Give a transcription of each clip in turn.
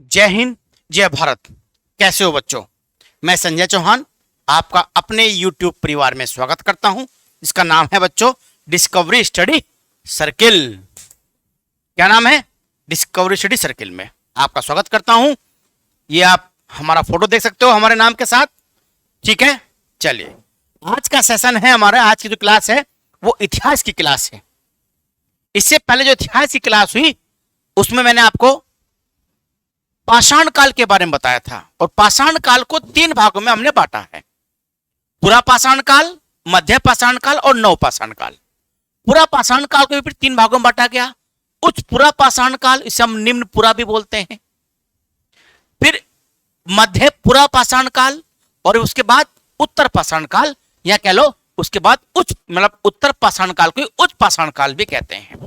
जय हिंद, जय भारत। कैसे हो बच्चों? मैं संजय चौहान आपका अपने YouTube परिवार में स्वागत करता हूं, जिसका नाम है बच्चों डिस्कवरी स्टडी सर्किल। क्या नाम है? डिस्कवरी स्टडी सर्किल में आपका स्वागत करता हूं। ये आप हमारा फोटो देख सकते हो हमारे नाम के साथ, ठीक है। चलिए, आज का सेशन है हमारा, आज की जो क्लास है वो इतिहास की क्लास है। इससे पहले जो इतिहास की क्लास हुई उसमें मैंने आपको पाषाण काल के बारे में बताया था, और पाषाण काल को 3 भागों में हमने बांटा है: पुरा पाषाण काल, मध्य पाषाण काल और नव पाषाण काल। पुरा पाषाण काल को भी फिर 3 भागों में बांटा गया। उच्च पुरा पाषाण काल, इसे हम निम्न पुरा भी बोलते हैं। फिर मध्य पुरा पाषाण काल, और उसके बाद उत्तर पाषाण काल, या कह लो उसके बाद उच्च मतलब उत्तर पाषाण काल को उच्च पाषाण काल भी कहते हैं।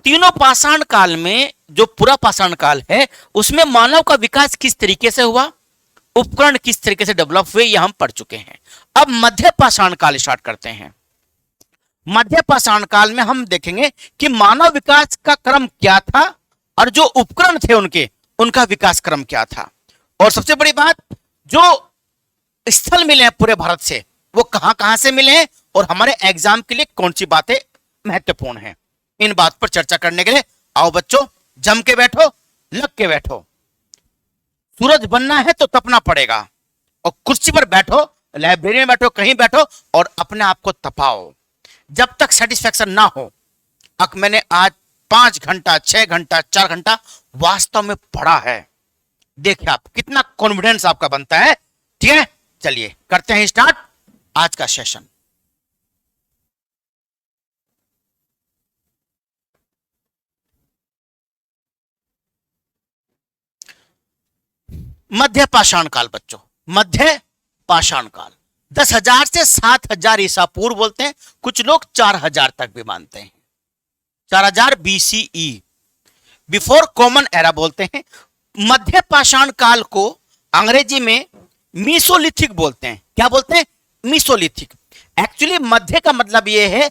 तीनों पाषाण काल में जो पूरा पाषाण काल है उसमें मानव का विकास किस तरीके से हुआ, उपकरण किस तरीके से डेवलप हुए, यह हम पढ़ चुके हैं। अब मध्य पाषाण काल स्टार्ट करते हैं। मध्य पाषाण काल में हम देखेंगे कि मानव विकास का क्रम क्या था और जो उपकरण थे उनका विकास क्रम क्या था। और सबसे बड़ी बात, जो स्थल मिले हैं पूरे भारत से वो कहां कहां से मिले हैं और हमारे एग्जाम के लिए कौन सी बातें महत्वपूर्ण हैं, इन बात पर चर्चा करने के लिए आओ बच्चों, जम के बैठो, लग के बैठो। सूरज बनना है तो तपना पड़ेगा, और कुर्सी पर बैठो, लाइब्रेरी में बैठो, कहीं बैठो और अपने आप को तपाओ जब तक सेटिस्फेक्शन ना हो। अब मैंने आज 5 घंटा, 6 घंटा, 4 घंटा वास्तव में पढ़ा है। देखिए आप कितना कॉन्फिडेंस आपका बनता है। ठीक है, चलिए करते हैं स्टार्ट आज का सेशन। मध्य पाषाण काल बच्चों, मध्य पाषाण काल 10,000 से 7,000 ईसा पूर्व बोलते हैं, कुछ लोग 4,000 तक भी मानते हैं। 4,000 BCE, बिफोर कॉमन एरा बोलते हैं। मध्य पाषाण काल को अंग्रेजी में मीसोलिथिक बोलते हैं। क्या बोलते हैं? मीसोलिथिक। एक्चुअली मध्य का मतलब यह है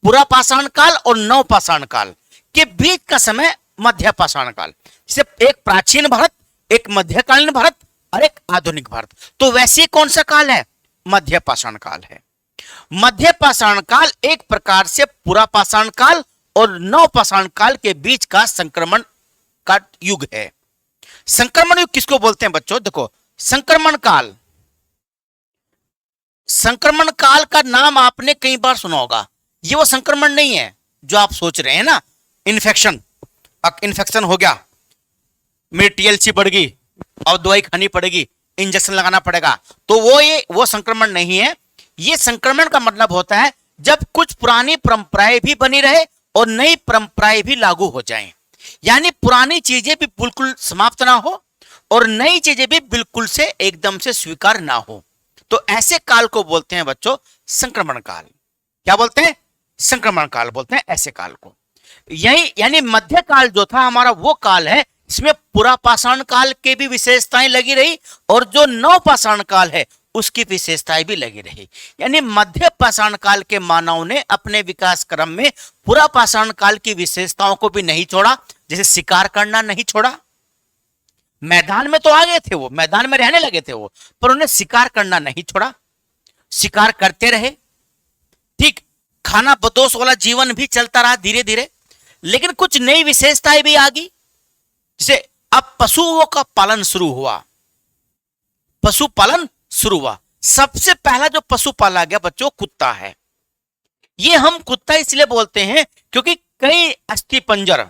पुरा पाषाण काल और नव पाषाण काल के बीच का समय मध्य पाषाण काल। सिर्फ एक प्राचीन भारत, एक मध्यकालीन भारत और एक आधुनिक भारत। तो वैसे कौन सा काल है? मध्य पाषाण काल है। मध्य पाषाण काल एक प्रकार से पुरा पाषाण काल और नव पाषाण काल के बीच का संक्रमण का युग है। संक्रमण युग किसको बोलते हैं बच्चों? देखो, संक्रमण काल का नाम आपने कई बार सुना होगा। ये वो संक्रमण नहीं है जो आप सोच रहे हैं ना, इन्फेक्शन हो गया, मेरी TLC बढ़ गई और दवाई खानी पड़ेगी, इंजेक्शन लगाना पड़ेगा, तो वो संक्रमण नहीं है। ये संक्रमण का मतलब होता है जब कुछ पुरानी परंपराएं भी बनी रहे और नई परंपराएं भी लागू हो जाएं, यानी पुरानी चीजें भी बिल्कुल समाप्त ना हो और नई चीजें भी बिल्कुल से एकदम से स्वीकार ना हो, तो ऐसे काल को बोलते हैं बच्चों संक्रमण काल। क्या बोलते हैं? संक्रमण काल बोलते हैं ऐसे काल को। यही यानी मध्य काल जो था हमारा वो काल है, इसमें पुरा पाषाण काल के भी विशेषताएं लगी रही और जो नव पाषाण काल है उसकी विशेषताएं भी लगी रही। यानी मध्य पाषाण काल के मानव ने अपने विकास क्रम में पुरा पाषाण काल की विशेषताओं को भी नहीं छोड़ा। जैसे शिकार करना नहीं छोड़ा, मैदान में तो आ गए थे, वो मैदान में रहने लगे थे वो, पर उन्हें शिकार करना नहीं छोड़ा, शिकार करते रहे। ठीक, खाना बदोश वाला जीवन भी चलता रहा धीरे धीरे, लेकिन कुछ नई विशेषताएं भी आ गई। जैसे अब पशुओं का पालन शुरू हुआ, पशुपालन शुरू हुआ। सबसे पहला जो पशु पाला गया बच्चों कुत्ता है। ये हम कुत्ता इसलिए बोलते हैं क्योंकि कई अस्थिपंजर,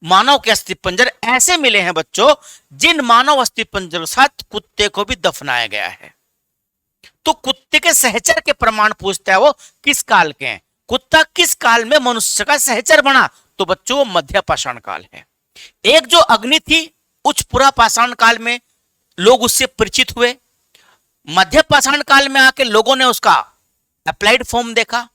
मानव के अस्थिपंजर ऐसे मिले हैं बच्चों जिन मानव अस्थिपंजर के साथ कुत्ते को भी दफनाया गया है। तो कुत्ते के सहचर के प्रमाण पूछता है वो किस काल के हैं, कुत्ता किस काल में मनुष्य का सहचर बना, तो बच्चों मध्य पाषाण काल है। एक जो अग्नि थी उच्च पुरा पाषाण काल में लोग उससे परिचित हुए, मध्य पाषाण काल में आके लोगों ने उसका अप्लाइड फॉर्म देखा,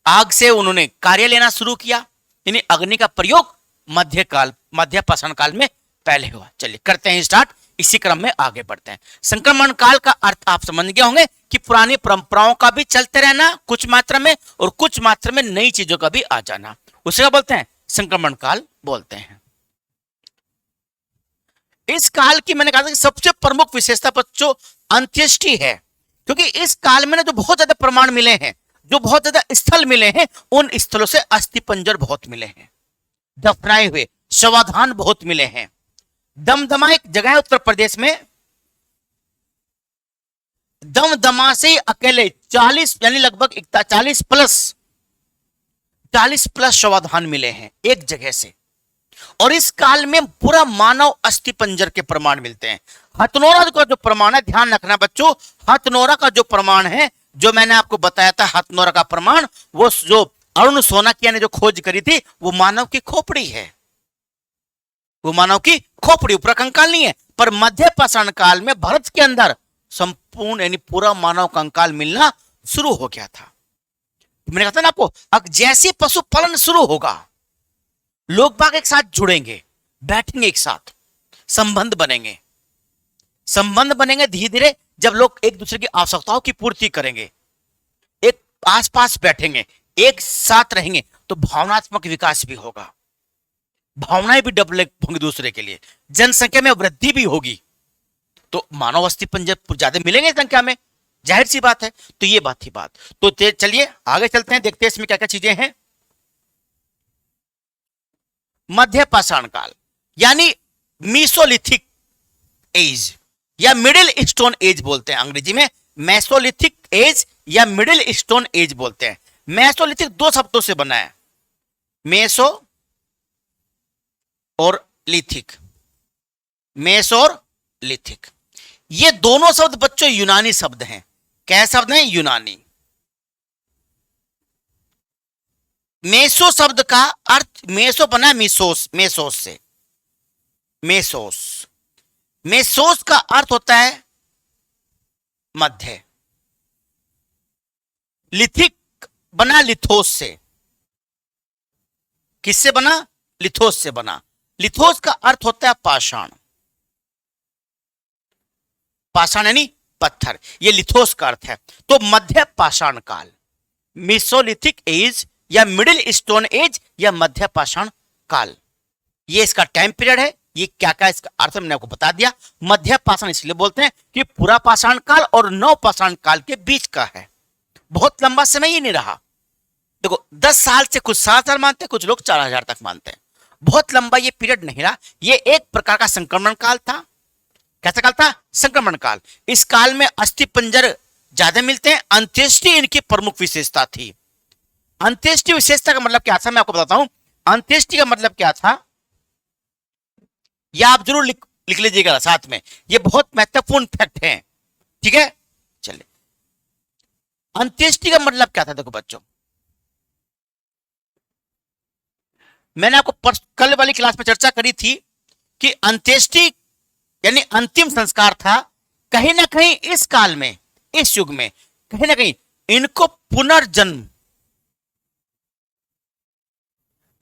आग से उन्होंने कार्य लेना शुरू किया, यानी अग्नि का प्रयोग मध्य पाषाण काल में पहले हुआ। चलिए करते हैं स्टार्ट, इसी क्रम में आगे बढ़ते हैं। संक्रमण काल का अर्थ आप समझ गए होंगे कि पुरानी परंपराओं का भी चलते रहना कुछ मात्रा में और कुछ मात्रा में नई चीजों का भी आ जाना, उसे क्या बोलते हैं? संक्रमण काल बोलते हैं। इस काल की मैंने कहा था कि सबसे प्रमुख विशेषता बच्चों अंत्येष्टि है, क्योंकि इस काल में ना जो बहुत ज्यादा प्रमाण मिले हैं, जो बहुत ज्यादा स्थल मिले हैं, उन स्थलों से अस्थि पंजर बहुत मिले हैं, दफनाए हुए शवाधान बहुत मिले हैं। दमदमा एक जगह है उत्तर प्रदेश में, दमदमा से अकेले 40 यानी लगभग 40 प्लस शवाधान मिले हैं एक जगह से। और इस काल में पूरा मानव अस्थि पंजर के प्रमाण मिलते हैं। हथनोरा का जो प्रमाण है, ध्यान रखना बच्चों, हथनोरा का जो प्रमाण है, जो मैंने आपको बताया था, हथनोरा का प्रमाण, वो जो अरुण सोनाकिया ने जो खोज करी थी, वो मानव की खोपड़ी है, वो मानव की खोपड़ी, ऊपर कंकाल नहीं है। पर मध्य पाषाण काल में भारत के अंदर संपूर्ण यानी पूरा मानव कंकाल मिलना शुरू हो गया था। मैंने कहा था ना आपको, अब जैसे पशुपालन शुरू होगा, लोग बाग एक साथ जुड़ेंगे, बैठेंगे एक साथ, संबंध बनेंगे, संबंध बनेंगे धीरे धीरे। जब लोग एक दूसरे की आवश्यकताओं की पूर्ति करेंगे, एक आसपास बैठेंगे, एक साथ रहेंगे, तो भावनात्मक विकास भी होगा, भावनाएं भी डेवलप होंगी दूसरे के लिए, जनसंख्या में वृद्धि भी होगी, तो मानव अस्थि पंजर ज्यादा मिलेंगे संख्या में, जाहिर सी बात है। तो ये बात थी बात। तो चलिए आगे चलते हैं, देखते हैं इसमें क्या क्या चीजें हैं। मध्य पाषाण काल यानी मीसोलिथिक एज या मिडिल स्टोन एज बोलते हैं अंग्रेजी में, मेसोलिथिक एज या मिडिल स्टोन एज बोलते हैं। मेसोलिथिक दो शब्दों से बना है, मेसो और लिथिक, मेसो और लिथिक। ये दोनों शब्द बच्चों यूनानी शब्द हैं। क्या शब्द हैं? यूनानी। मेसो शब्द का अर्थ, मेसो बना मिसोस, मेसोस से, मेसोस, मेसोस का अर्थ होता है मध्य। लिथिक बना लिथोस से। किससे बना? लिथोस से बना। लिथोस का अर्थ होता है पाषाण, पाषाण यानी पत्थर, ये लिथोस का अर्थ है। तो मध्य पाषाण काल, मेसोलिथिक एज या मिडिल स्टोन एज या मध्य पाषाण काल, ये इसका टाइम पीरियड है। ये क्या क्या इसका अर्थ मैंने आपको बता दिया। मध्य पाषाण इसलिए बोलते हैं कि पूरा पाषाण काल और नव पाषाण काल के बीच का है, बहुत लंबा समय ही नहीं रहा। देखो 10 साल से कुछ 7,000 मानते हैं, कुछ लोग 4,000 तक मानते हैं, बहुत लंबा ये पीरियड नहीं रहा। ये एक प्रकार का संक्रमण काल था। कैसा काल था? संक्रमण काल। इस काल में अस्थि पंजर ज्यादा मिलते हैं। अंत्येष्टि इनकी प्रमुख विशेषता थी। अंत्येष्टि विशेषता का मतलब क्या था, मैं आपको बताता हूं। अंत्येष्टि का मतलब क्या था, यह आप जरूर लिख लीजिएगा साथ में, ये बहुत महत्वपूर्ण फैक्ट है, ठीक है। चलिए, अंत्येष्टि का मतलब क्या था? देखो बच्चों, मैंने आपको कल वाली क्लास में चर्चा करी थी कि अंत्येष्टि यानी अंतिम संस्कार था। कहीं ना कहीं इस काल में, इस युग में कहीं ना कहीं इनको पुनर्जन्म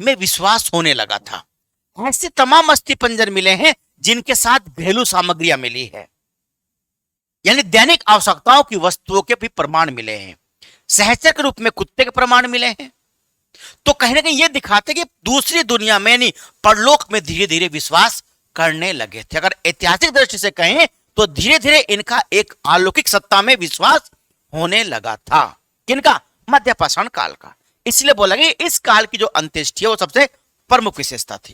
में विश्वास होने लगा था। ऐसे तमाम अस्थि पंजर मिले हैं जिनके साथ घरेलू सामग्रियां मिली है, यानी दैनिक आवश्यकताओं की वस्तुओं के भी प्रमाण मिले हैं। सहचर के रूप में कुत्ते के प्रमाण मिले हैं। तो कहीं ना कहीं यह दिखाते कि दूसरी दुनिया में यानी परलोक में धीरे धीरे विश्वास करने लगे थे। अगर ऐतिहासिक दृष्टि से कहें तो धीरे धीरे इनका एक अलौकिक सत्ता में विश्वास होने लगा था। किनका? मध्य पाषाण काल का। इसलिए बोला कि इस काल की जो अंत्येष्टि है वो सबसे प्रमुख विशेषता थी,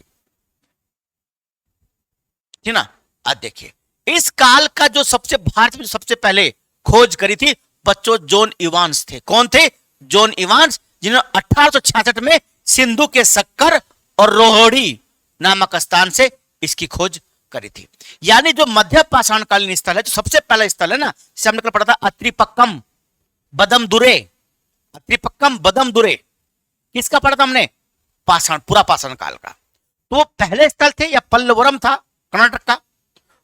ठीक ना। अब देखिए, इस काल का जो सबसे भारत में सबसे पहले खोज करी थी बच्चों, जॉन इवांस थे। कौन थे? जॉन इवांस, जिन्होंने 1866 में सिंधु के सक्कर और रोहड़ी नामक स्थान से इसकी खोज करी थी। यानी जो मध्य पाषाण कालीन स्थल है, जो सबसे पहला स्थल है ना, जिसे हमने पढ़ा था अत्रिपक्कम बदमदुरे, अत्रिपक्कम बदमदुरे, किसका पढ़ा था हमने? पाषाण, पूरा पाषाण काल का। तो वो पहले स्थल थे, या पल्लवरम था कर्नाटक का,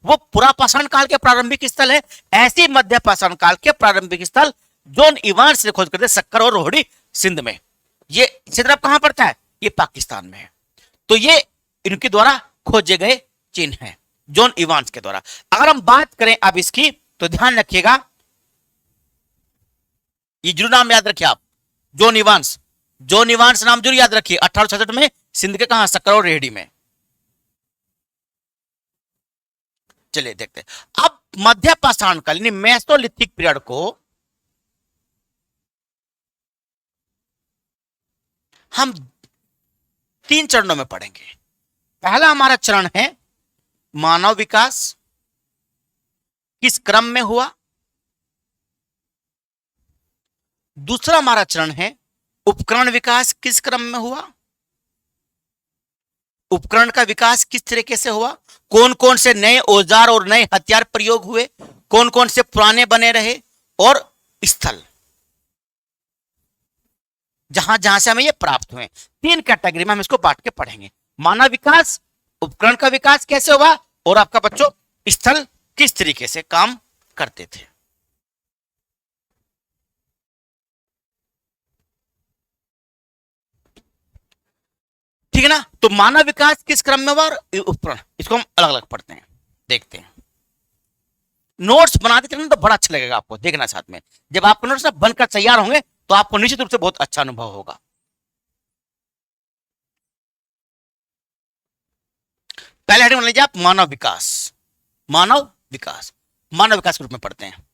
वो पूरा पाषाण काल के प्रारंभिक स्थल है। ऐसे मध्य पाषाण काल के प्रारंभिक स्थल जॉन इवांस ने खोज करते, सक्कर और रोहड़ी सिंध में। ये क्षेत्र कहां पड़ता है? ये पाकिस्तान में है। तो ये इनके द्वारा खोजे गए चिन्ह हैं, जॉन इवांस के द्वारा। अगर हम बात करें अब इसकी, तो ध्यान रखिएगा, ये जरूर नाम याद रखिए आप, जॉन इवांस। जॉन इवांस नाम जरूर याद रखिए। 1866 में सिंध के कहां? सक्कर और रेहड़ी में। चलिए देखते हैं। अब मध्य पाषाण काल यानी मेसोलिथिक पीरियड को हम 3 चरणों में पढ़ेंगे। पहला हमारा चरण है मानव विकास किस क्रम में हुआ। दूसरा हमारा चरण है उपकरण विकास किस क्रम में हुआ, उपकरण का विकास किस तरीके से हुआ, कौन कौन से नए औजार और नए हथियार प्रयोग हुए, कौन कौन से पुराने बने रहे, और स्थल जहां जहां से हमें ये प्राप्त हुए। 3 कैटेगरी में हम इसको बांट के पढ़ेंगे। मानव विकास, उपकरण का विकास कैसे हुआ, और आपका बच्चों स्थल किस तरीके से काम करते थे। ठीक है ना। तो मानव विकास किस क्रम में हुआ और उपकरण, इसको हम अलग अलग पढ़ते हैं, देखते हैं। नोट्स बनाते चलना तो बड़ा अच्छा लगेगा आपको, देखना साथ में। जब आपके नोट्स बनकर तैयार होंगे तो आपको निश्चित रूप से बहुत अच्छा अनुभव होगा। पहले हेडिंग मान लीजिए आप मानव विकास। मानव विकास, मानव विकास के रूप में पढ़ते हैं।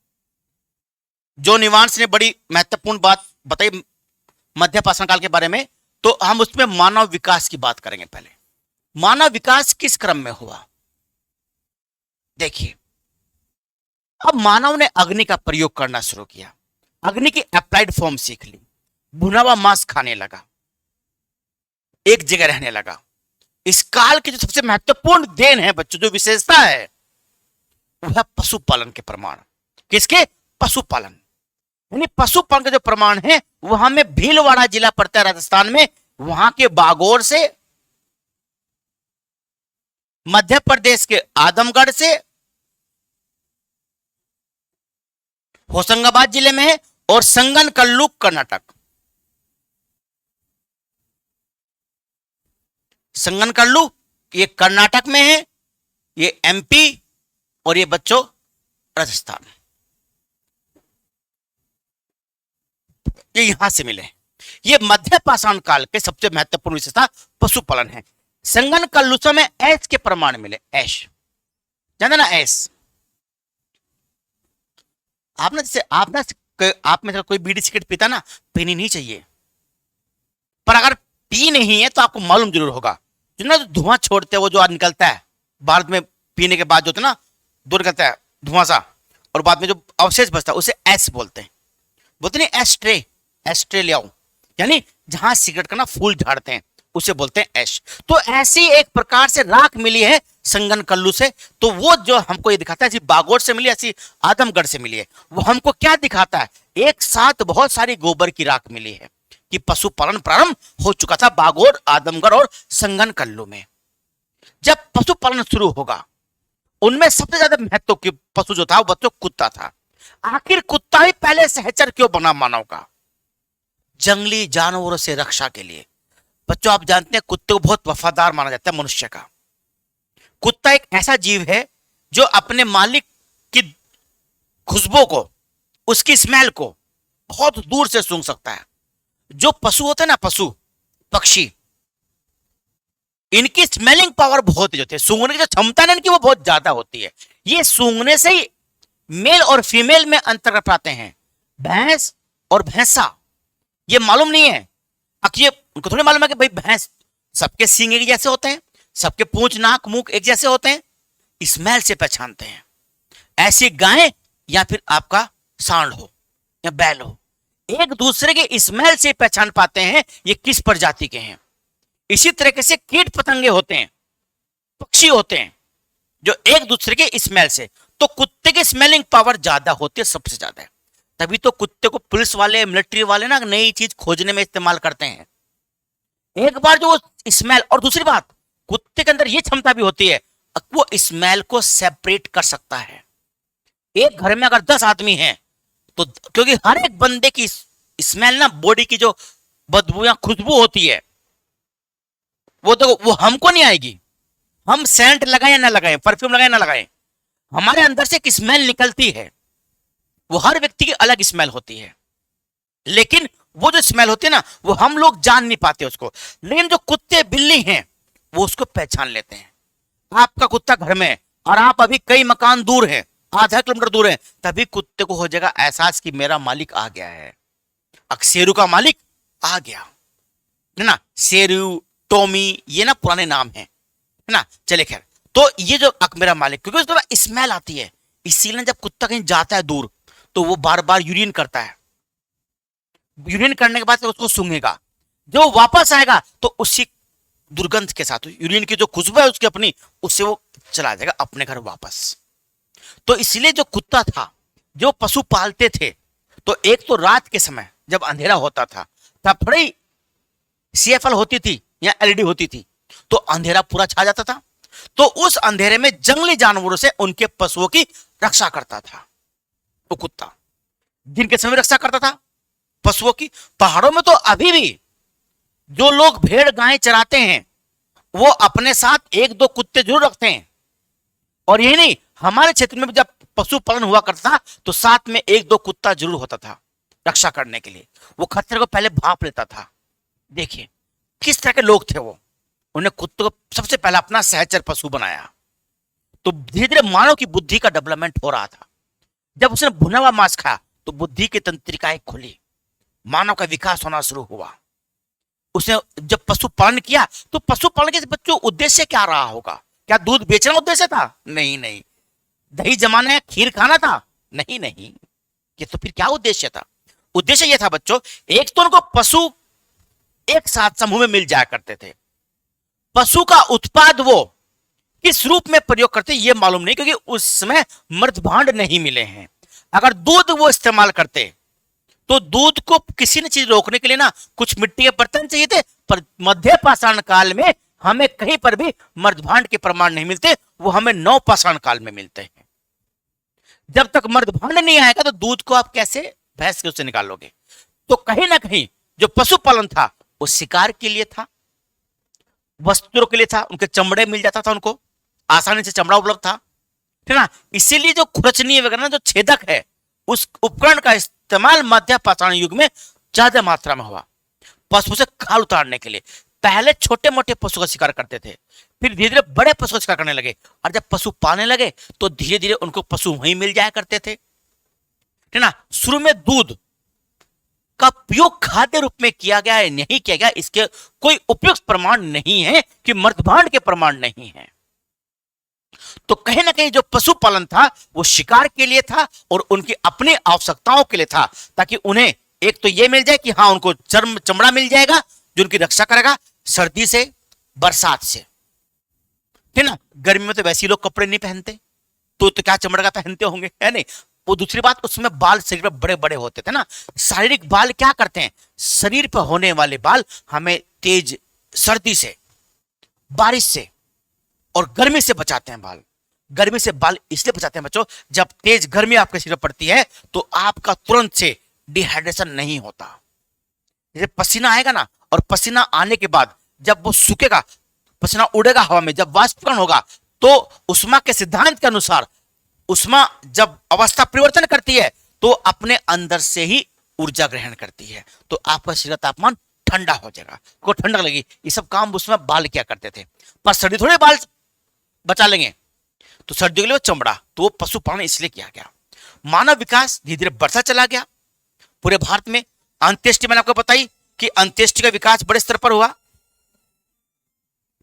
जो निवांश ने बड़ी महत्वपूर्ण बात बताई मध्य पाषाण काल के बारे में, तो हम उसमें मानव विकास की बात करेंगे। पहले मानव विकास किस क्रम में हुआ, देखिए। अब मानव ने अग्नि का प्रयोग करना शुरू किया, अग्नि की अप्लाइड फॉर्म सीख ली, भुना हुआ मांस खाने लगा, एक जगह रहने लगा। इस काल की जो सबसे महत्वपूर्ण देन है बच्चों, जो विशेषता है, वह पशुपालन के प्रमाण। किसके? पशुपालन। यानी पशुपालन के जो प्रमाण है, वहां में भीलवाड़ा जिला पड़ता है राजस्थान में, वहां के बागोर से, मध्य प्रदेश के आदमगढ़ से, होशंगाबाद जिले में है, और संगनकल्लू कर्नाटक। संगनकल्लू ये कर्नाटक में है, ये एमपी, और ये बच्चों राजस्थान। ये यहां से मिले। ये मध्य पाषाण काल के सबसे महत्वपूर्ण विशेषता पशुपालन है। संगनकल्लू में ऐश के प्रमाण मिले। ऐश जानते ना, ऐश। आप ना जैसे आप में से कोई बीड़ी सिगरेट पीता ना, पीनी नहीं चाहिए, पर अगर पी नहीं है तो आपको मालूम जरूर होगा। जो ना धुआं छोड़ते हैं, वो जो निकलता है बाद में पीने के बाद, जो ना दूर निकलता है धुआं सा, और बाद में जो अवशेष बचता है उसे ऐश बोलते हैं। बोलते नहीं एस्ट्रे, एस्ट्रे ले आओ, यानी जहां सिगरेट का ना फूल झाड़ते हैं उसे बोलते हैं ऐश। तो ऐसी एक प्रकार से राख मिली है संगनकल्लू से। तो वो जो हमको ये दिखाता है, ऐसी बागोर से मिली, ऐसी आदमगढ़ से मिली है, वो हमको क्या दिखाता है, एक साथ बहुत सारी गोबर की राख मिली है कि पशुपालन प्रारंभ हो चुका था बागोर, आदमगढ़ और संगनकल्लू में। जब पशुपालन शुरू होगा, उनमें सबसे ज्यादा महत्व के पशु जो था वो बच्चों कुत्ता था। आखिर कुत्ता ही पहले सहचर क्यों बना मानव का? जंगली जानवरों से रक्षा के लिए। बच्चों आप जानते हैं कुत्ते को बहुत वफादार माना जाता है मनुष्य का। कुत्ता एक ऐसा जीव है जो अपने मालिक की खुशबू को, उसकी स्मेल को बहुत दूर से सूंघ सकता है। जो पशु होते हैं ना, पशु पक्षी, इनकी स्मेलिंग पावर बहुत तेज होती है, सूंघने की जो क्षमता है इनकी वो बहुत ज्यादा होती है। ये सूंघने से ही मेल और फीमेल में अंतर कर पाते हैं। भैंस और भैंसा ये मालूम नहीं है, ये उनको थोड़ी मालूम है कि भाई भैंस सबके सींग एक जैसे होते हैं, सबके पूंछ नाक मुंह एक जैसे होते हैं, स्मेल से पहचानते हैं। ऐसी गाय या फिर आपका सांड हो या बैल हो, एक दूसरे के स्मेल से पहचान पाते हैं ये किस प्रजाति के हैं। इसी तरीके से कीट पतंगे होते हैं, पक्षी होते हैं, जो एक दूसरे के स्मेल से। तो कुत्ते की स्मेलिंग पावर ज्यादा होती है, सबसे ज्यादा है। तभी तो कुत्ते को पुलिस वाले, मिलिट्री वाले ना नई चीज खोजने में इस्तेमाल करते हैं। एक बार जो स्मेल, और दूसरी बात कुत्ते के अंदर यह क्षमता भी होती है, वो स्मेल को सेपरेट कर सकता है। एक घर में अगर 10 आदमी हैं, तो क्योंकि हर एक बंदे की स्मेल ना, बॉडी की जो बदबू या खुशबू होती है, वो हमको नहीं आएगी। हम सेंट लगाएं या ना लगाएं, परफ्यूम लगाएं ना लगाएं, हमारे अंदर से एक स्मेल निकलती है। वो हर व्यक्ति की अलग स्मेल होती है, लेकिन वो जो स्मेल होती है ना, वो हम लोग जान नहीं पाते उसको। लेकिन जो कुत्ते बिल्ली हैं, वो उसको पहचान लेते हैं। आपका कुत्ता घर में और आप अभी कई मकान दूर हैं, आधा किलोमीटर दूर हैं, तभी कुत्ते को हो जाएगा एहसास कि मेरा मालिक आ गया है। शेरू का मालिक आ गया है ना। शेरू, टॉमी, ये ना पुराने नाम है ना। चले खैर, तो ये जो मेरा मालिक, क्योंकि उसको स्मेल आती है, इसीलिए जब कुत्ता कहीं जाता है दूर तो वो बार बार यूरिन करता है। यूरिन करने के बाद तो उसको सूंघेगा, जो वापस आएगा तो उसी दुर्गंध के साथ, यूरिन की जो खुशबू है उसकी अपनी, उससे वो चला जाएगा अपने घर वापस। तो इसलिए जो कुत्ता था, जो पशु पालते थे, तो एक तो रात के समय जब अंधेरा होता था तब थोड़ी सीएफएल होती थी या एलईडी होती थी, तो अंधेरा पूरा छा जाता था। तो उस अंधेरे में जंगली जानवरों से उनके पशुओं की रक्षा करता था वो कुत्ता। दिन के समय रक्षा करता था पशुओं की। पहाड़ों में तो अभी भी जो लोग भेड़ गाय चराते हैं वो अपने साथ एक दो कुत्ते जरूर रखते हैं। और यही नहीं, हमारे क्षेत्र में जब पशुपालन हुआ करता तो साथ में एक दो कुत्ता जरूर होता था रक्षा करने के लिए। वो खतरे को पहले भांप लेता था। देखिए किस तरह के लोग थे वो। उन्हें कुत्ते को सबसे पहला अपना सहचर पशु बनाया। तो धीरे धीरे मानव की बुद्धि का डेवलपमेंट हो रहा था। जब उसने भुना हुआ मांस खाया तो बुद्धि की तंत्रिकाएं खुली, मानव का विकास होना शुरू हुआ। उसने जब पशुपालन किया तो पशुपालन के बच्चों उद्देश्य क्या रहा होगा? क्या दूध बेचना उद्देश्य था? नहीं नहीं। दही जमाना है, खीर खाना था? नहीं नहीं। ये तो फिर क्या उद्देश्य था? उद्देश्य यह था बच्चों, एक तो उनको पशु एक साथ समूह में मिल जाया करते थे। पशु का उत्पाद वो किस रूप में प्रयोग करते ये मालूम नहीं, क्योंकि उस समय मृदभांड नहीं मिले हैं। अगर दूध वो इस्तेमाल करते तो दूध को किसी न चीज रोकने के लिए ना कुछ मिट्टी के बर्तन चाहिए थे, पर मध्य पाषाण काल में हमें कहीं पर भी मर्दभांड के प्रमाण नहीं मिलते, वो हमें नव पाषाण काल में मिलते हैं। जब तक मर्दभांड नहीं आएगा तो दूध को आप कैसे भैंस के उससे निकालोगे? तो कहीं ना कहीं जो पशुपालन था वो शिकार के लिए था, वस्त्रों के लिए था, उनके चमड़े मिल जाता था, उनको आसानी से चमड़ा उपलब्ध था, ठीक ना। इसीलिए जो खुरचनी वगैरह जो छेदक है उस उपकरण का इस्तेमाल मध्य पाषाण युग में ज्यादा मात्रा में हुआ पशु से खाल उतारने के लिए। पहले छोटे मोटे पशु का शिकार करते थे, फिर धीरे धीरे बड़े पशु का शिकार करने लगे, और जब पशु पालने लगे तो धीरे धीरे उनको पशु वहीं मिल जाया करते थे, ठीक ना। शुरू में दूध का उपयोग खाद्य रूप में किया गया है, नहीं किया गया, इसके कोई उपयुक्त प्रमाण नहीं है कि मर्दभांड के प्रमाण नहीं है। तो कहीं ना कहीं जो पशुपालन था वो शिकार के लिए था और उनकी अपनी आवश्यकताओं के लिए था, ताकि उन्हें एक तो ये मिल जाए कि हाँ उनको चमड़ा मिल जाएगा जो उनकी रक्षा करेगा सर्दी से, बरसात से, ठीक ना। गर्मी में तो वैसे ही लोग कपड़े नहीं पहनते, तो क्या चमड़ा का पहनते होंगे, है नहीं। वो दूसरी बात, उसमें बाल शरीर पे बड़े बड़े होते थे ना। शारीरिक बाल क्या करते हैं, शरीर पर होने वाले बाल हमें तेज सर्दी से, बारिश से और गर्मी से बचाते हैं। बाल गर्मी से बाल इसलिए बचाते हैं बच्चों, जब तेज गर्मी आपके शरीर पर पड़ती है तो आपका तुरंत से डिहाइड्रेशन नहीं होता। जैसे पसीना आएगा ना, और पसीना आने के बाद जब वो सूखेगा, पसीना उड़ेगा हवा में, जब वाष्पीकरण होगा तो उष्मा के सिद्धांत के अनुसार उष्मा जब अवस्था परिवर्तन करती है तो अपने अंदर से ही ऊर्जा ग्रहण करती है, तो आपका शरीर तापमान ठंडा हो जाएगा, को ठंडक लगी। ये सब काम उसमें बाल क्या करते थे, पर सर्दी थोड़े बाल बचा लेंगे, तो सर्दियों के लिए वो चमड़ा, तो वो पशुपालन इसलिए किया गया। मानव विकास धीरे धीरे बढ़ता चला गया पूरे भारत में। अंत्येष्टि मैंने आपको बताई कि अंत्येष्टि का विकास बड़े स्तर पर हुआ,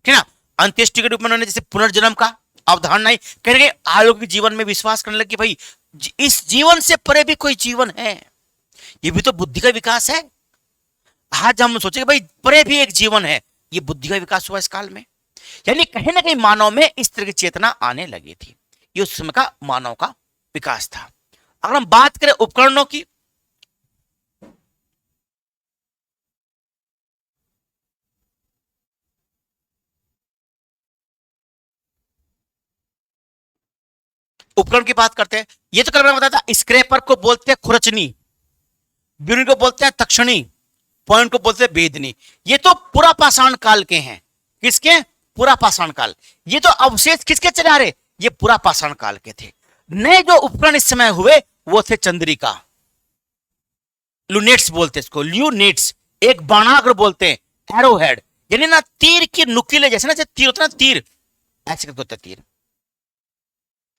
ठीक ना। अंत्येष्टि के रूप में उन्होंने जैसे पुनर्जन्म का अवधारणा ही कह रहे, आयोग जीवन में विश्वास करने लगे, भाई इस जीवन से परे भी कोई जीवन है, ये भी तो बुद्धि का विकास है। आज हम सोचे भाई परे भी एक जीवन है, ये बुद्धि का विकास हुआ इस काल में। यानी कहीं ना कहीं मानव में इस तरह की चेतना आने लगी थी। ये उस समय का मानव का विकास था। अगर हम बात करें उपकरणों की, उपकरण की बात करते हैं। ये तो कल मैंने बताया था, स्क्रैपर को बोलते हैं खुरचनी, ब्यूरिन को बोलते हैं तक्षणी, पॉइंट को बोलते हैं बेदनी। ये तो पूरा पाषाण काल के हैं। किसके? पूरा पाषाण काल। ये तो अवशेष किसके चले आ रहे, ये पूरा पाषाण काल के थे। नए जो उपकरण इस समय हुए वो थे चंद्रिका, लुनेट्स बोलते हैं इसको, ल्यूनेट्स, एक बाणाग्र बोलते हैं, एरोहेड, यानी ना तीर की नुकीले, जैसे ना तीर होता है ना, तीर ऐसे करके होता है तीर,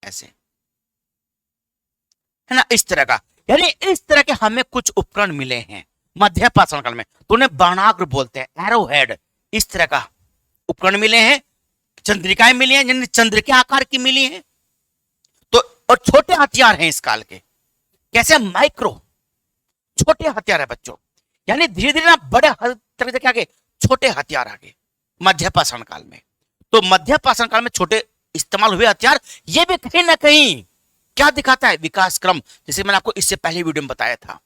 ऐसे, है ना, इस तरह का। यानी इस तरह के हमें कुछ उपकरण मिले हैं मध्य पाषाण काल में, तो उन्हें बाणाग्र बोलते हैं, एरो हेड, इस तरह का उपकरण मिले हैं। चंद्रिकाएं मिली हैं, यानी चंद्रिका आकार की मिली हैं। तो और छोटे हथियार हैं इस काल के, कैसे, माइक्रो, छोटे हथियार है बच्चों। यानी धीरे धीरे ना बड़े तरह के आगे छोटे हथियार आ गए मध्य पाषाण काल में। तो मध्य पाषाण काल में छोटे इस्तेमाल हुए हथियार, ये भी कहीं ना कहीं क्या दिखाता है, विकास क्रम, जैसे मैंने आपको इससे पहले वीडियो में बताया था।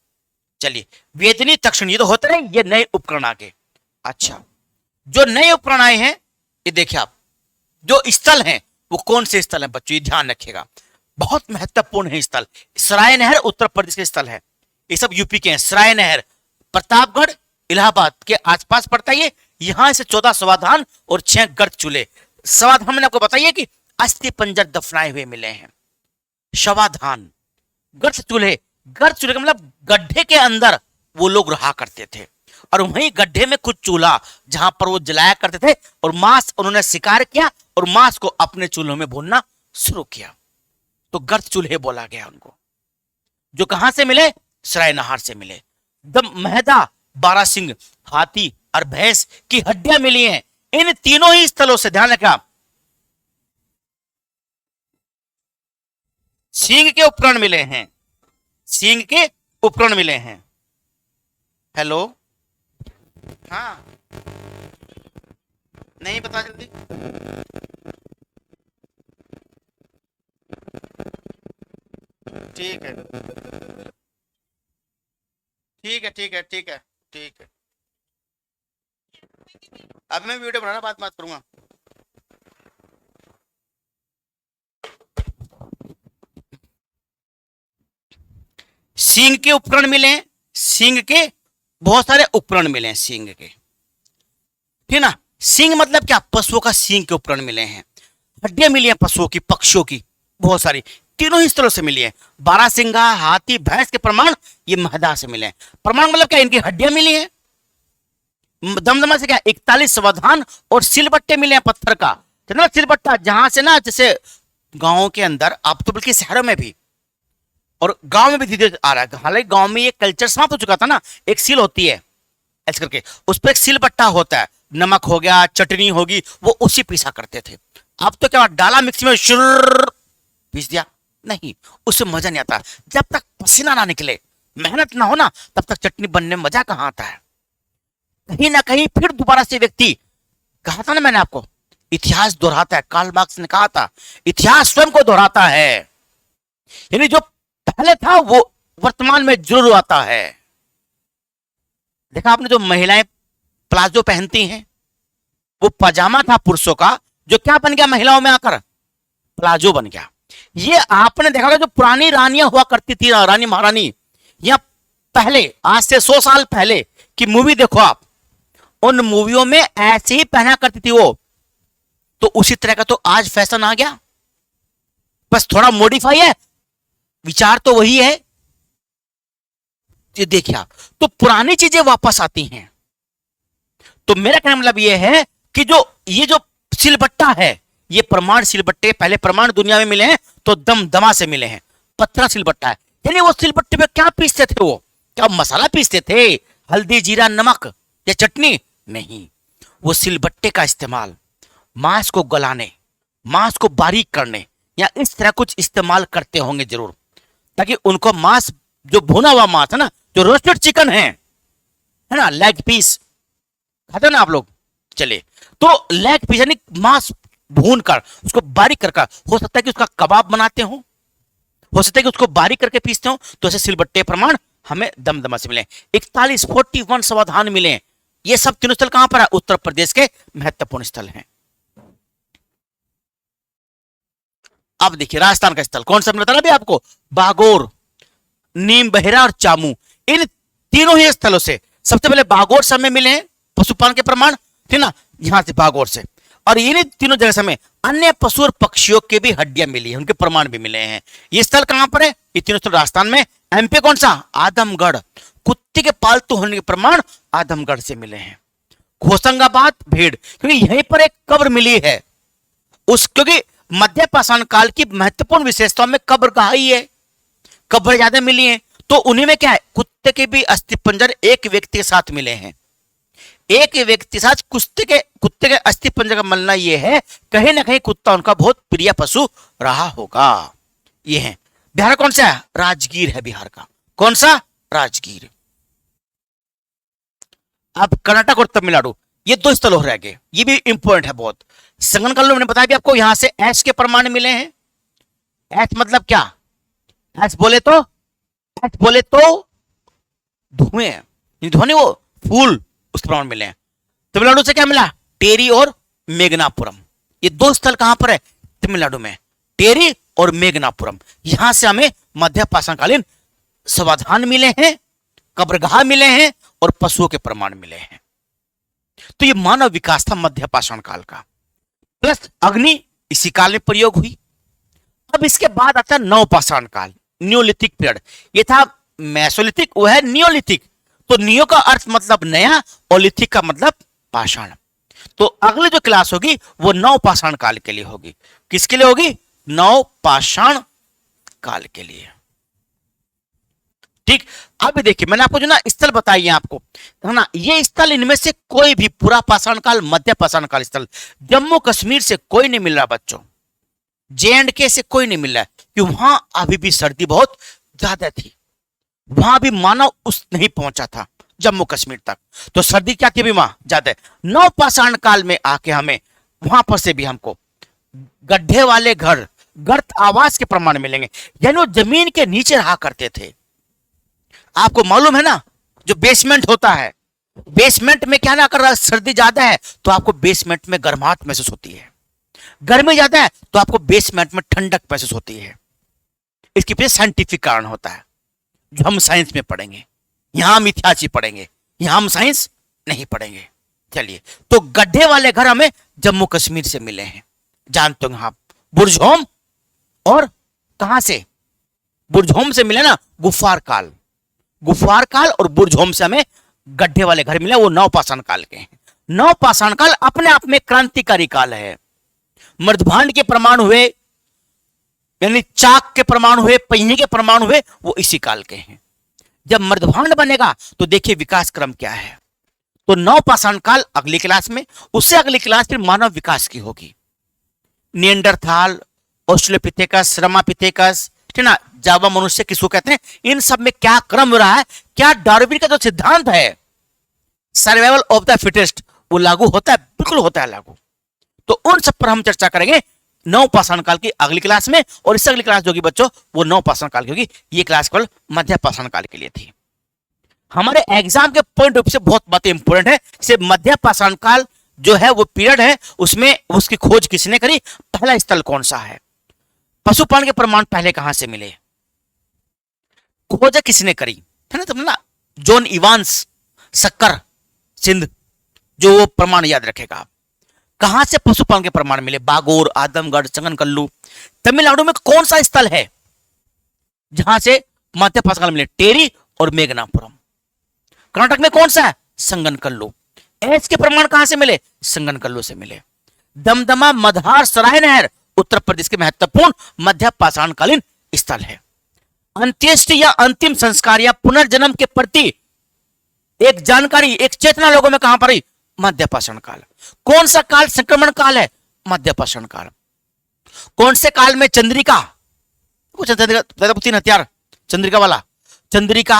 चलिए, वेदनी तक्षण ये तो होते रहे, ये नए उपकरण आ गए। अच्छा, जो नए उपकरण आए हैं, ये देखिए आप, जो स्थल हैं वो कौन से स्थल हैं बच्चों, ये ध्यान रखिएगा, बहुत महत्वपूर्ण है स्थल। सराय नहर उत्तर प्रदेश के स्थल है, ये सब यूपी के हैं। सराय नहर प्रतापगढ़ इलाहाबाद के आसपास पड़ता है ये। यहां से 14 समाधान और 6 गर्त चूल्हे। समाधान मैंने आपको बताइए कि अस्थि पंजर दफनाए हुए मिले हैं। शवाधान, गर्त चूल्हे, गर्त चूल्हे का मतलब गड्ढे के अंदर वो लोग रहा करते थे, और वहीं गड्ढे में कुछ चूल्हा जहां पर वो जलाया करते थे, और मांस उन्होंने शिकार किया और मांस को अपने चूल्हों में भूनना शुरू किया, तो गर्त चूल्हे बोला गया उनको। जो कहां से मिले, सराय नहर से मिले। दम महदा, बारासिंग, हाथी और भैंस की हड्डियां मिली हैं इन तीनों ही स्थलों से। ध्यान रखा, सींग के उपकरण मिले हैं, सींग के उपकरण मिले हैं। हेलो, हाँ, नहीं पता जल्दी, ठीक है, ठीक है, ठीक है, ठीक है, ठीक है। अब मैं वीडियो बनाना, बात करूंगा। सींग के उपकरण मिले हैं, सींग के बहुत सारे उपकरण मिले हैं सींग के, ठीक ना। सींग मतलब क्या, पशुओं का सींग के उपकरण मिले हैं। हड्डियां मिली हैं पशुओं की, पक्षियों की बहुत सारी, तीनों ही स्थलों से मिली है। बारहसिंगा, हाथी, भैंस के प्रमाण ये महदा से मिले हैं। प्रमाण मतलब क्या, इनकी हड्डियां मिली हैं। दमदमा से क्या, 41 समाधान और सिलबट्टे मिले हैं पत्थर का, ना सिलबट्टा, जहां से ना, जैसे गांवों के अंदर, आप तो बल्कि शहरों में भी और गांव में भी धीरे धीरे आ रहा है। हालांकि गांव में ये कल्चर समाप्त हो चुका था ना, एक सील होती है ऐसे करके, उस पर एक सिलबट्टा होता है, नमक हो गया, चटनी होगी, वो उसी पीसा करते थे। अब तो क्या, डाला मिक्सी में, शुर पीस दिया, नहीं, उससे मजा नहीं आता। जब तक पसीना ना निकले, मेहनत ना हो ना, तब तक चटनी बनने में मजा कहां आता है। कहीं ना कहीं फिर दोबारा से व्यक्ति, कहा था ना मैंने आपको, इतिहास दोहराता है। कार्ल मार्क्स ने कहा था, इतिहास स्वयं को दोहराता है, यानी जो पहले था वो वर्तमान में जरूर आता है। देखा आपने, जो महिलाएं प्लाजो पहनती हैं, वो पजामा था पुरुषों का, जो क्या बन गया महिलाओं में आकर, प्लाजो बन गया। ये आपने देखा जो पुरानी रानियां हुआ करती थी, रानी महारानी, या पहले, आज से 100 साल पहले की मूवी देखो आप, उन मूवियों में ऐसे ही पहना करती थी वो, तो उसी तरह का तो आज फैशन आ गया, बस थोड़ा मॉडिफाई है, विचार तो वही है। ये देखिए आप, तो पुरानी चीजें वापस आती हैं। तो मेरा कहना मतलब ये है कि ये जो सिलबट्टा है, ये प्रमाण सिलबट्टे पहले प्रमाण दुनिया में मिले हैं तो दमदमा से मिले हैं। पत्थरा सिलबट्टा है, यानी वो सिलबट्टे पे क्या पीसते थे, वो क्या मसाला पीसते थे, हल्दी, जीरा, नमक या चटनी, नहीं, वो सिलबट्टे का इस्तेमाल मांस को गलाने, मांस को बारीक करने या इस तरह कुछ इस्तेमाल करते होंगे जरूर, ताकि उनको मांस, जो भुना हुआ मांस है ना, जो रोस्टेड चिकन है ना, लेग पीस खाते हो ना आप लोग, चलिए, तो लेग पीस यानी मांस भून कर उसको बारीक कर, हो सकता है कि उसका कबाब बनाते हो सकता है कि उसको बारीक करके पीसते हो, तो ऐसे सिलबट्टे प्रमाण हमें दमदमा से मिले। 41 समाधान मिले। ये सब तीनों स्थल कहां पर है, उत्तर प्रदेश के महत्वपूर्ण स्थल हैं। अब देखिए राजस्थान का स्थल कौन सा बताना भी आपको, बागोर, नीम बहेरा और चामू, इन तीनों ही स्थलों से सबसे पहले बागोर से हमें मिले हैं पशुपालन के प्रमाण, ठीक ना, यहां से बागोर से, और इन तीनों जगह से हमें अन्य पशु और पक्षियों की भी हड्डियां मिली हैं, उनके प्रमाण भी मिले हैं। ये स्थल कहां पर है, ये तीनों स्थल राजस्थान में। एमपी कौन सा, आदमगढ़, कुत्ते के पालतू होने के प्रमाण आदमगढ़ से मिले हैं। होशंगाबाद भेड़, क्योंकि यहीं पर एक कब्र मिली है, क्योंकि मध्य पाषाण काल की महत्वपूर्ण विशेषताओं में कब्रगाह ही है, कब्र ज्यादा मिली है। तो उन्हीं में क्या है, कुत्ते के भी अस्थिपंजर एक व्यक्ति के साथ मिले हैं। एक व्यक्ति के साथ कुत्ते के अस्थिपंजर का मिलना यह है, कहीं ना कहीं कुत्ता उनका बहुत प्रिय पशु रहा होगा। ये है बिहार कौन सा है, राजगीर है बिहार का। कौन सा, राजगीर। अब कर्नाटक और तमिलनाडु, ये दो स्थल हो रह गए, ये भी इंपॉर्टेंट है बहुत। संगनकल्लू मैंने बताया भी आपको, यहां से एस के प्रमाण मिले हैं। एस मतलब क्या, एस बोले तो धुएं, धुएं वो फूल, उसके प्रमाण मिले हैं। तमिलनाडु से क्या मिला, टेरी और मेघनापुरम। ये दो स्थल कहां पर है, तमिलनाडु में, टेरी और मेघनापुरम। यहां से हमें मध्य पाषाणकालीन समाधान मिले हैं, कब्रगाह मिले हैं और पशुओं के प्रमाण मिले हैं। तो ये मानव विकास था मध्य पाषाण काल का। प्लस अग्नि इसी काल में प्रयोग हुई। अब इसके बाद आता है नवपाषाण काल, न्योलिथिक पीरियड। ये था मेसोलिथिक, वो है नियोलिथिक। तो नियो का अर्थ मतलब नया और लिथिक का मतलब पाषाण। तो अगली जो क्लास होगी वो नवपाषाण काल के लिए होगी। किसके लिए होगी, नवपाषाण काल के लिए। ठीक, अब देखिए मैंने आपको जो ना स्थल बताई है आपको, है ना, ये स्थल इनमें से कोई भी पूरा पाषाण काल, मध्य पाषाण काल स्थल जम्मू कश्मीर से कोई नहीं मिल रहा बच्चों, JNK से कोई नहीं मिल रहा है, क्योंकि वहां अभी भी सर्दी बहुत ज्यादा थी, वहां भी मानव उस नहीं पहुंचा था जम्मू कश्मीर तक। तो सर्दी क्या थी अभी वहां ज्यादा। नवपाषाण काल में आके हमें वहां पर से भी हमको गड्ढे वाले घर, गर्त आवास के प्रमाण मिलेंगे, यानी वो जमीन के नीचे रहा करते थे। आपको मालूम है ना, जो बेसमेंट होता है, बेसमेंट में क्या ना कर रहा है, सर्दी ज्यादा है तो आपको बेसमेंट में गर्माहट महसूस होती है, गर्मी ज्यादा है तो आपको बेसमेंट में ठंडक महसूस होती है। इसके पीछे साइंटिफिक कारण होता है जो हम साइंस में पढ़ेंगे, यहां हम इतिहास ही पढ़ेंगे, यहां हम साइंस नहीं पढ़ेंगे। चलिए, तो गड्ढे वाले घर हमें जम्मू कश्मीर से मिले हैं, जानते हो आप, बुर्जहोम और कहां से, बुर्जहोम से मिले ना, गुफार काल, गुफार काल और बुर्जहोम से हमें गड्ढे वाले घर मिले, वो नवपाषाण काल के हैं। नवपाषाण काल अपने आप में क्रांतिकारी काल है। मृदभांड के प्रमाण हुए, यानी चाक के प्रमाण हुए, पहिए के प्रमाण हुए, वो इसी काल के हैं। जब मृदभांड बनेगा तो देखिए विकास क्रम क्या है। तो नवपाषाण काल अगली क्लास में, उससे अगली क्लास फिर मानव विकास की होगी। निएंडरथाल, ऑस्ट्रेलोपिथेकस, रमापिथेकस, ठीक ना, जावा मनुष्य किसको कहते हैं, इन सब में क्या क्रम रहा है, क्या डार्विन का जो सिद्धांत है सर्वाइवल ऑफ द फिटेस्ट वो लागू होता है, बिल्कुल होता है लागू। तो उन सब पर हम चर्चा करेंगे नवपाषाण काल की अगली क्लास में, और इससे अगली क्लास जो होगी बच्चों वो नवपाषाण काल की होगी। ये क्लास केवल मध्य पाषाण काल के लिए थी। हमारे एग्जाम के पॉइंट ऑफ से बहुत बातें इंपॉर्टेंट है। सिर्फ मध्य पाषाण काल जो है वो पीरियड है, उसमें उसकी खोज किसने करी, पहला स्थल कौन सा है, पशुपालन के प्रमाण पहले कहां से मिले, खोज किसने करी, है ना, तुमने ना, जॉन इवांस, सक्कर, सिंध, जो वो प्रमाण याद रखेगा आप। कहां से पशुपालन के प्रमाण मिले, बागोर, आदमगढ़, संगनकल्लू। तमिलनाडु में कौन सा स्थल है जहां से मध्य पाषाण काल मिले, टेरी और मेघनापुरम। कर्नाटक में कौन सा है, संगनकल्लू। एच के प्रमाण कहां से मिले, संगनकल्लू से मिले। दमदमा, मधार, सराय नहर उत्तर प्रदेश के महत्वपूर्ण मध्य पाषाण कालीन स्थल है। अंत्येष्टि या अंतिम संस्कार या पुनर्जन्म के प्रति एक जानकारी, एक चेतना लोगों में कहां पर आई, मध्य पाषाण काल। कौन सा काल संक्रमण काल है, मध्य पाषाण काल। कौन से काल में चंद्रिका, तीन हथियार चंद्रिका वाला, चंद्रिका,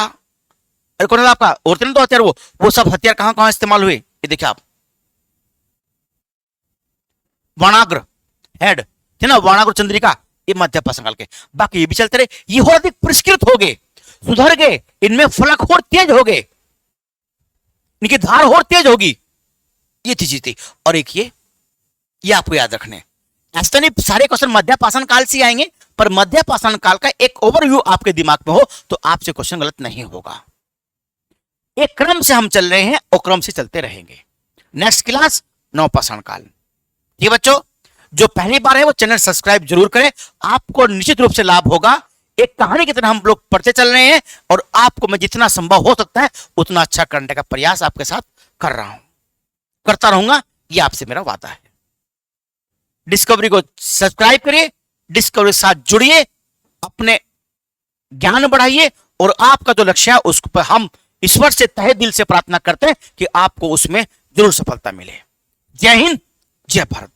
अरे कौन आपका और तीन दो हथियार, वो सब हथियार कहां कहां इस्तेमाल हुए, ये देखिए आप। वाणाग्र हेड थे ना, वाणाग्र चंद्रिका, ये मध्य पाषाण काल के। बाकी ये भी चलते रहे, ये और अधिक परिष्कृत हो गए, सुधर गए, इनमें फलक और तेज हो गए, इनकी धार और तेज होगी, ये चीज थी। और एक ये आपको याद रखने, ऐसा नहीं सारे क्वेश्चन मध्य पाषाण काल से आएंगे, पर मध्य पाषाण काल का एक ओवरव्यू आपके दिमाग में हो तो आपसे क्वेश्चन गलत नहीं होगा। एक क्रम से हम चल रहे हैं और क्रम से चलते रहेंगे। नेक्स्ट क्लास नवपाषाण काल। ये बच्चों जो पहली बार है वो चैनल सब्सक्राइब जरूर करें, आपको निश्चित रूप से लाभ होगा। एक कहानी की तरह हम लोग पढ़ते चल रहे हैं और आपको मैं जितना संभव हो सकता है उतना अच्छा करने का प्रयास आपके साथ कर रहा हूं, करता रहूंगा, ये आपसे मेरा वादा है। डिस्कवरी को सब्सक्राइब करिए, डिस्कवरी के साथ जुड़िए, अपने ज्ञान बढ़ाइए और आपका जो लक्ष्य है उस पर हम ईश्वर से तहे दिल से प्रार्थना करते हैं कि आपको उसमें जरूर सफलता मिले। जय हिंद, जय भारत।